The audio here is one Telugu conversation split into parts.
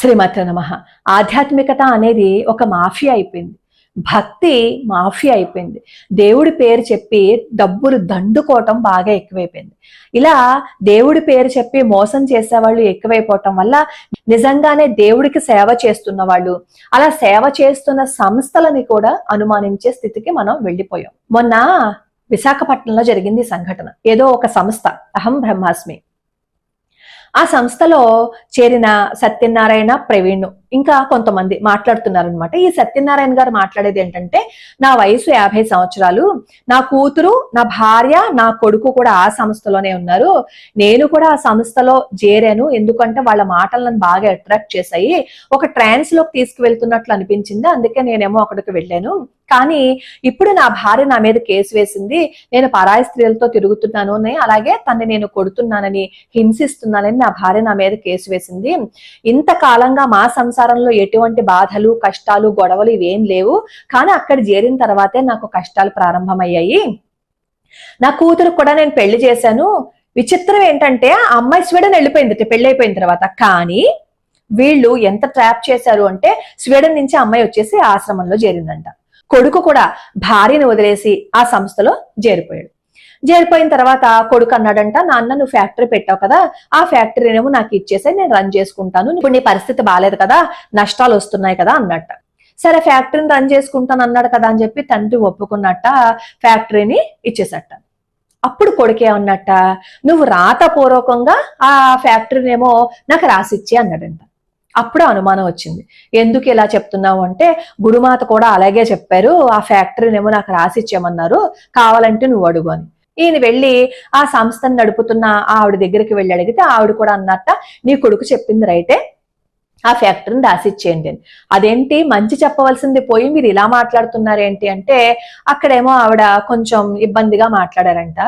శ్రీమతే నమః. ఆధ్యాత్మికత అనేది ఒక మాఫియా అయిపోయింది. భక్తి మాఫియా అయిపోయింది. దేవుడి పేరు చెప్పి డబ్బులు దండుకోవటం బాగా ఎక్కువైపోయింది. ఇలా దేవుడి పేరు చెప్పి మోసం చేసేవాళ్ళు ఎక్కువైపోవటం వల్ల నిజంగానే దేవుడికి సేవ చేస్తున్న వాళ్ళు, అలా సేవ చేస్తున్న సంస్థలని కూడా అనుమానించే స్థితికి మనం వెళ్ళిపోయాం. మొన్న విశాఖపట్నంలో జరిగింది సంఘటన. ఏదో ఒక సంస్థ, అహం బ్రహ్మాస్మి, ఆ సంస్థలో చేరిన సత్యనారాయణ, ప్రవీణ్ ఇంకా కొంతమంది మాట్లాడుతున్నారనమాట. ఈ సత్యనారాయణ గారు మాట్లాడేది ఏంటంటే, నా వయసు 50 సంవత్సరాలు, నా కూతురు, నా భార్య, నా కొడుకు కూడా ఆ సంస్థలోనే ఉన్నారు. నేను కూడా ఆ సంస్థలో చేరాను, ఎందుకంటే వాళ్ళ మాటలు నన్ను బాగా అట్రాక్ట్ చేశాయి. ఒక ట్రాన్స్ లోకి తీసుకువెళ్తున్నట్లు అనిపించింది, అందుకే నేనేమో అక్కడికి వెళ్ళాను. కానీ ఇప్పుడు నా భార్య నా మీద కేసు వేసింది, నేను పరాయి స్త్రీలతో తిరుగుతున్నాను అని, అలాగే తనని నేను కొడుతున్నానని, హింసిస్తున్నానని నా భార్య నా మీద కేసు వేసింది. ఇంతకాలంగా మా సంసారంలో ఎటువంటి బాధలు, కష్టాలు, గొడవలు ఇవేం లేవు. కానీ అక్కడ చేరిన తర్వాతే నాకు కష్టాలు ప్రారంభమయ్యాయి. నా కూతురు కూడా నేను పెళ్లి చేశాను. విచిత్రం ఏంటంటే, ఆ అమ్మాయి స్వీడన్ వెళ్ళిపోయింది పెళ్లి అయిపోయిన తర్వాత. కానీ వీళ్ళు ఎంత ట్రాప్ చేశారు అంటే, స్వీడన్ నుంచి అమ్మాయి వచ్చేసి ఆశ్రమంలో చేరిందంట. కొడుకు కూడా భార్యను వదిలేసి ఆ సంస్థలో చేరిపోయాడు. చేరిపోయిన తర్వాత కొడుకు అన్నాడంట, నాన్న నువ్వు ఫ్యాక్టరీ పెట్టావు కదా, ఆ ఫ్యాక్టరీనేమో నాకు ఇచ్చేసే, నేను రన్ చేసుకుంటాను, ఇప్పుడు నీ పరిస్థితి బాగాలేదు కదా, నష్టాలు వస్తున్నాయి కదా అన్నట్ట. సరే ఫ్యాక్టరీని రన్ చేసుకుంటాను అన్నాడు కదా అని చెప్పి తండ్రి ఒప్పుకున్నట్ట, ఫ్యాక్టరీని ఇచ్చేసట. అప్పుడు కొడుకే అన్నట్ట, నువ్వు రాతపూర్వకంగా ఆ ఫ్యాక్టరీనేమో నాకు రాసిచ్చే అన్నాడంట. అప్పుడు అనుమానం వచ్చింది. ఎందుకు ఇలా చెప్తున్నావు అంటే, గురుమాత కూడా అలాగే చెప్పారు, ఆ ఫ్యాక్టరీనేమో నాకు రాసిచ్చేయమన్నారు, కావాలంటే నువ్వు అడుగు అని. ఈయన వెళ్ళి ఆ సంస్థను నడుపుతున్న ఆవిడ దగ్గరికి వెళ్ళి అడిగితే ఆవిడ కూడా అన్నట్ట, నీ కొడుకు చెప్పింది రైటే, ఆ ఫ్యాక్టరీని రాసిచ్చేయండి అని. అదేంటి మంచి చెప్పవలసింది పోయి మీరు ఇలా మాట్లాడుతున్నారేంటి అంటే, అక్కడేమో ఆవిడ కొంచెం ఇబ్బందిగా మాట్లాడారంట.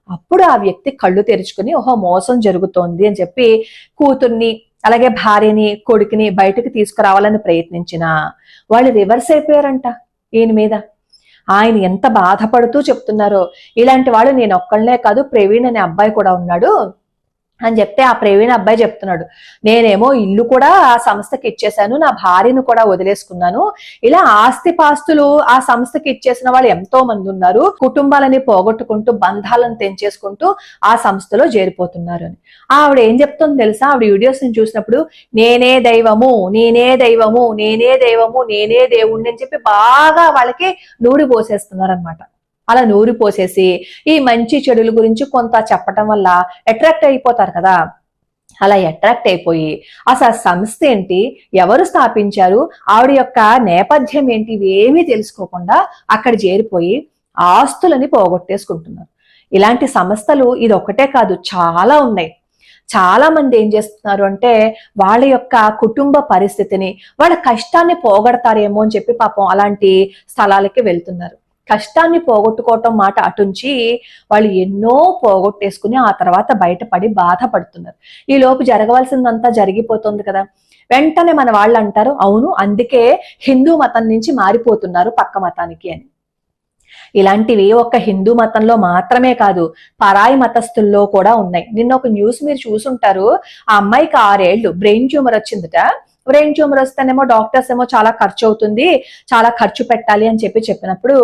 అప్పుడు ఆ వ్యక్తి కళ్ళు తెరుచుకుని, ఓహో మోసం జరుగుతోంది అని చెప్పి కూతుర్ని, అలాగే భార్యని, కొడుకుని బయటకు తీసుకురావాలని ప్రయత్నించినా వాళ్ళు రివర్స్ అయిపోయారంట ఈయన మీద. ఆయన ఎంత బాధపడుతూ చెప్తున్నారో, ఇలాంటి వాళ్ళు నేను ఒక్కళ్ళనే కాదు, ప్రవీణ్ అనే అబ్బాయి కూడా ఉన్నాడు అని చెప్తే, ఆ ప్రవీణ్ అబ్బాయి చెప్తున్నాడు, నేనేమో ఇల్లు కూడా ఆ సంస్థకి ఇచ్చేసాను, నా భార్యను కూడా వదిలేసుకున్నాను, ఇలా ఆస్తిపాస్తులు ఆ సంస్థకి ఇచ్చేసిన వాళ్ళు ఎంతో మంది ఉన్నారు, కుటుంబాలని పోగొట్టుకుంటూ బంధాలను తెంచేసుకుంటూ ఆ సంస్థలో చేరిపోతున్నారు అని. ఆవిడ ఏం చెప్తుంది తెలుసా, ఆవిడ వీడియోస్ ని చూసినప్పుడు, నేనే దైవము, నేనే దైవము, నేనే దైవము, నేనే దేవుణ్ణి అని చెప్పి బాగా వాళ్ళకి నూరి పోసేస్తున్నారు అనమాట. అలా నూరి పోసేసి ఈ మంచి చెడుల గురించి కొంత చెప్పటం వల్ల అట్రాక్ట్ అయిపోతారు కదా. అలా అట్రాక్ట్ అయిపోయి అసలు సంస్థ ఏంటి, ఎవరు స్థాపించారు, ఆవిడ యొక్క నేపథ్యం ఏంటి, ఇవేమీ తెలుసుకోకుండా అక్కడ చేరిపోయి ఆస్తులని పోగొట్టేసుకుంటున్నారు. ఇలాంటి సంస్థలు ఇది ఒకటే కాదు, చాలా ఉన్నాయి. చాలా మంది ఏం చేస్తున్నారు అంటే, వాళ్ళ యొక్క కుటుంబ పరిస్థితిని, వాళ్ళ కష్టాన్ని పోగొడతారేమో అని చెప్పి పాపం అలాంటి స్థలాలకి వెళ్తున్నారు. కష్టాన్ని పోగొట్టుకోవటం మాట అటుంచి వాళ్ళు ఎన్నో పోగొట్టేసుకుని ఆ తర్వాత బయటపడి బాధపడుతున్నారు. ఈ లోపు జరగవలసిందంతా జరిగిపోతుంది కదా. వెంటనే మన వాళ్ళు అంటారు, అవును అందుకే హిందూ మతం నుంచి మారిపోతున్నారు పక్క మతానికి అని. ఇలాంటివి ఒక్క హిందూ మతంలో మాత్రమే కాదు, పరాయి మతస్థుల్లో కూడా ఉన్నాయి. నిన్న ఒక న్యూస్ మీరు చూసుంటారు, ఆ అమ్మాయికి 6 ఏళ్ళు బ్రెయిన్ ట్యూమర్ వచ్చిందట. బ్రెయిన్ ట్యూమర్ వస్తేనేమో డాక్టర్స్ ఏమో చాలా ఖర్చు అవుతుంది, చాలా ఖర్చు పెట్టాలి అని చెప్పినప్పుడు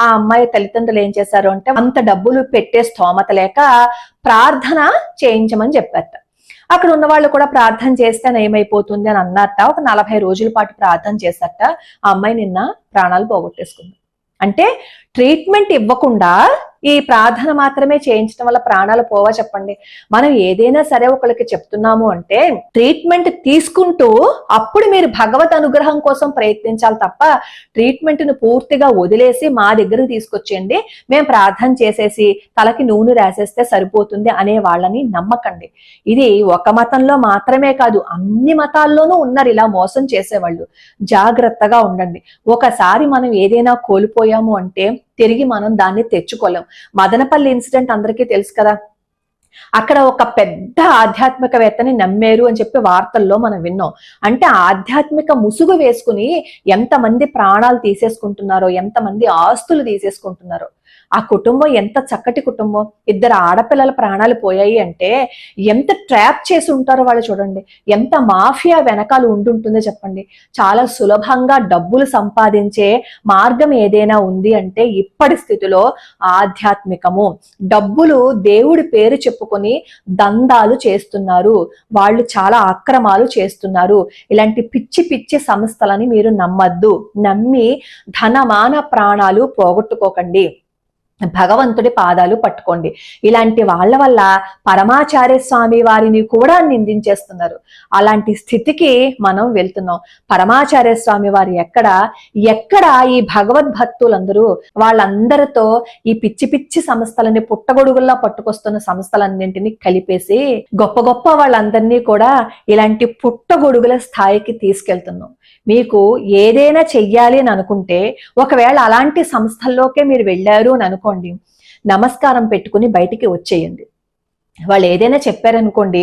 ఆ అమ్మాయి తల్లిదండ్రులు ఏం చేశారు అంటే, అంత డబ్బులు పెట్టే స్తోమత లేక ప్రార్థన చేయించమని చెప్పారట. అక్కడ ఉన్న వాళ్ళు కూడా ప్రార్థన చేస్తే ఏమైపోతుంది అని అన్నట్ట. ఒక 40 రోజుల పాటు ప్రార్థన చేశారట. ఆ అమ్మాయి నిన్న ప్రాణాలు పోగొట్టేసుకుంది. అంటే ట్రీట్మెంట్ ఇవ్వకుండా ఈ ప్రార్థన మాత్రమే చేయించడం వల్ల ప్రాణాలు పోవా చెప్పండి. మనం ఏదైనా సరే ఒకరికి చెప్తున్నాము అంటే ట్రీట్మెంట్ తీసుకుంటూ అప్పుడు మీరు భగవత్ అనుగ్రహం కోసం ప్రయత్నించాలి తప్ప, ట్రీట్మెంట్ ను పూర్తిగా వదిలేసి మా దగ్గరకు తీసుకొచ్చేయండి, మేము ప్రార్థన చేసేసి తలకి నూనె రాసేస్తే సరిపోతుంది అనే వాళ్ళని నమ్మకండి. ఇది ఒక మతంలో మాత్రమే కాదు, అన్ని మతాల్లోనూ ఉన్నారు ఇలా మోసం చేసేవాళ్ళు. జాగ్రత్తగా ఉండండి. ఒకసారి మనం ఏదైనా కోల్పోయాము అంటే తిరిగి మనం దాన్ని తెచ్చుకోలేం. మదనపల్లి ఇన్సిడెంట్ అందరికీ తెలుసు కదా. అక్కడ ఒక పెద్ద ఆధ్యాత్మికవేత్తని నమ్మారు అని చెప్పి వార్తల్లో మనం విన్నాం. అంటే ఆధ్యాత్మిక ముసుగు వేసుకుని ఎంతమంది ప్రాణాలు తీసేసుకుంటున్నారో, ఎంతమంది ఆస్తులు తీసేసుకుంటున్నారో. ఆ కుటుంబం ఎంత చక్కటి కుటుంబం, ఇద్దరు ఆడపిల్లల ప్రాణాలు పోయాయి అంటే ఎంత ట్రాప్ చేసి ఉంటారో వాళ్ళు చూడండి, ఎంత మాఫియా వెనకాల ఉంటుందో చెప్పండి. చాలా సులభంగా డబ్బులు సంపాదించే మార్గం ఏదైనా ఉంది అంటే ఇప్పటి స్థితిలో ఆధ్యాత్మికము. డబ్బులు దేవుడి పేరు చెప్పుకొని దందాలు చేస్తున్నారు, వాళ్ళు చాలా అక్రమాలు చేస్తున్నారు. ఇలాంటి పిచ్చి పిచ్చి సంస్థలని మీరు నమ్మద్దు. నమ్మి ధనమాన ప్రాణాలు పోగొట్టుకోకండి. భగవంతుడి పాదాలు పట్టుకోండి. ఇలాంటి వాళ్ళ వల్ల పరమాచార్య స్వామి వారిని కూడా నిందించేస్తున్నారు. అలాంటి స్థితికి మనం వెళ్తున్నాం. పరమాచార్య స్వామి వారు ఎక్కడ ఈ భగవద్భక్తులందరూ వాళ్ళందరితో ఈ పిచ్చి పిచ్చి సంస్థలని పుట్టగొడుగుల్లా పట్టుకొస్తున్న సంస్థలన్నింటినీ కలిపేసి గొప్ప గొప్ప వాళ్ళందరినీ కూడా ఇలాంటి పుట్టగొడుగుల స్థాయికి తీసుకెళ్తున్నాం. మీకు ఏదైనా చెయ్యాలి అని అనుకుంటే, ఒకవేళ అలాంటి సంస్థల్లోకే మీరు వెళ్ళారు అని అనుకోండి, నమస్కారం పెట్టుకుని బయటికి వచ్చేయండి. వాళ్ళు ఏదైనా చెప్పారనుకోండి,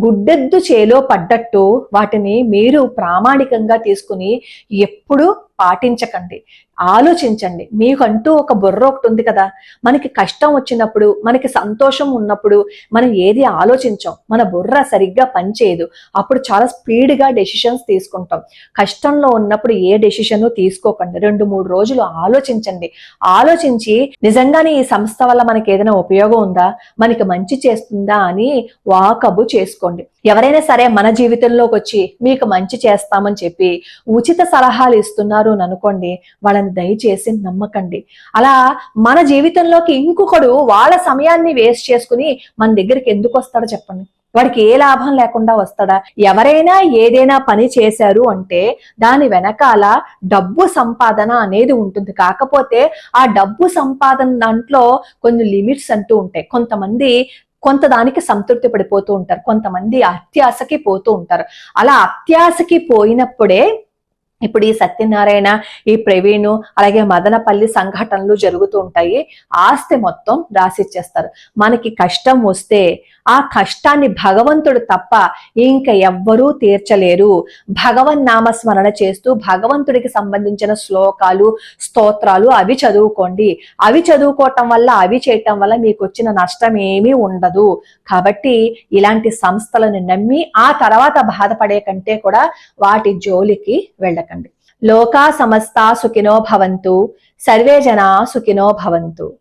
గుడ్డెద్దు చేలో పడ్డట్టు వాటిని మీరు ప్రామాణికంగా తీసుకుని ఎప్పుడు పాటించకండి. ఆలోచించండి. మీకంటూ ఒక బుర్ర ఒకటి ఉంది కదా, మనకి కష్టం వచ్చినప్పుడు, మనకి సంతోషం ఉన్నప్పుడు మనం ఏది ఆలోచించాం, మన బుర్ర సరిగ్గా పనిచేయదు. అప్పుడు చాలా స్పీడ్గా డెసిషన్స్ తీసుకుంటాం. కష్టంలో ఉన్నప్పుడు ఏ డెసిషన్ తీసుకోకండి. 2-3 రోజులు ఆలోచించండి. ఆలోచించి నిజంగానే ఈ సంస్థ వల్ల మనకి ఏదైనా ఉపయోగం ఉందా, మనకి మంచి చేస్తుందా అని వాకబు చేసుకోండి. ఎవరైనా సరే మన జీవితంలోకి వచ్చి మీకు మంచి చేస్తామని చెప్పి ఉచిత సలహాలు ఇస్తున్నారు అని అనుకోండి, వాళ్ళని దయచేసి నమ్మకండి. అలా మన జీవితంలోకి ఇంకొకడు వాళ్ళ సమయాన్ని వేస్ట్ చేసుకుని మన దగ్గరికి ఎందుకు వస్తాడో చెప్పండి. వాడికి ఏ లాభం లేకుండా వస్తాడా? ఎవరైనా ఏదైనా పని చేశారు అంటే దాని వెనకాల డబ్బు సంపాదన అనేది ఉంటుంది. కాకపోతే ఆ డబ్బు సంపాదన దాంట్లో కొన్ని లిమిట్స్ అంటూ ఉంటాయి. కొంతమంది కొంత దానికి సంతృప్తి పడిపోతూ ఉంటారు, కొంతమంది అత్యాశకి పోతూ ఉంటారు. అలా అత్యాశకి పోయినప్పుడే ఇప్పుడు ఈ సత్యనారాయణ, ఈ ప్రవీణు, అలాగే మదనపల్లి సంఘటనలు జరుగుతూ ఉంటాయి. ఆస్తి మొత్తం రాసిచ్చేస్తారు. మనకి కష్టం వస్తే ఆ కష్టాన్ని భగవంతుడు తప్ప ఇంకా ఎవ్వరూ తీర్చలేరు. భగవన్ నామస్మరణ చేస్తూ భగవంతుడికి సంబంధించిన శ్లోకాలు, స్తోత్రాలు అవి చదువుకోండి. అవి చదువుకోవటం వల్ల, అవి చేయటం వల్ల మీకు వచ్చిన నష్టం ఏమీ ఉండదు. కాబట్టి ఇలాంటి సంస్థలను నమ్మి ఆ తర్వాత బాధపడే కంటే కూడా వాటి జోలికి వెళ్ళకండి. లోకా సమస్తా సుఖినో భవంతు, సర్వే జనా సుఖినో భవంతు.